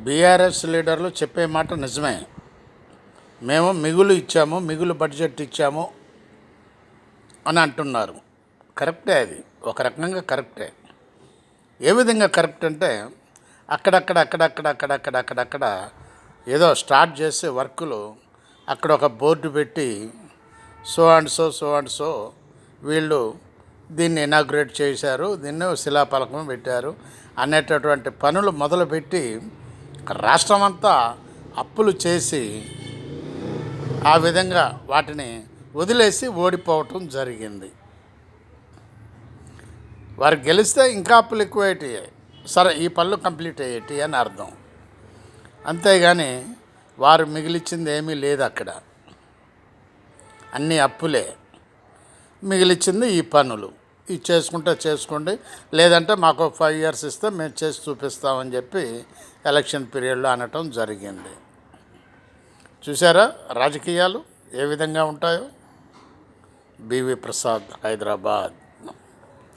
BRS లీడర్లు చెప్పే మాట నిజమే. మేము మిగులు ఇచ్చాము, మిగులు బడ్జెట్ ఇచ్చాము అని అంటున్నారు. కరెక్టే, అది ఒక రకంగా కరెక్టే. ఏ విధంగా కరెక్ట్ అంటే అక్కడక్కడ ఏదో స్టార్ట్ చేసే వర్కులు అక్కడ ఒక బోర్డు పెట్టి సో అండ్ సో వీళ్ళు దీన్ని ఇనాగ్రేట్ చేశారు, దీన్ని శిలాఫలకం పెట్టారు అనేటటువంటి పనులు మొదలుపెట్టి రాష్ట్రమంతా అప్పులు చేసి ఆ విధంగా వాటిని వదిలేసి ఓడిపోవటం జరిగింది. వారు గెలిస్తే ఇంకా అప్పులు ఎక్కువయ్యాయి, సరే ఈ పనులు కంప్లీట్ అయ్యేటి అని అర్థం. అంతేగాని వారు మిగిలిచ్చింది ఏమీ లేదు, అక్కడ అన్నీ అప్పులే. మిగిలిచ్చింది ఈ పనులు, ఇది చేసుకోండి, లేదంటే మాకు 5 years ఇస్తే మేము చేసి చూపిస్తామని చెప్పి ఎలక్షన్ పీరియడ్లో అనటం జరిగింది. చూసారా రాజకీయాలు ఏ విధంగా ఉంటాయో. బివి ప్రసాద్, హైదరాబాద్.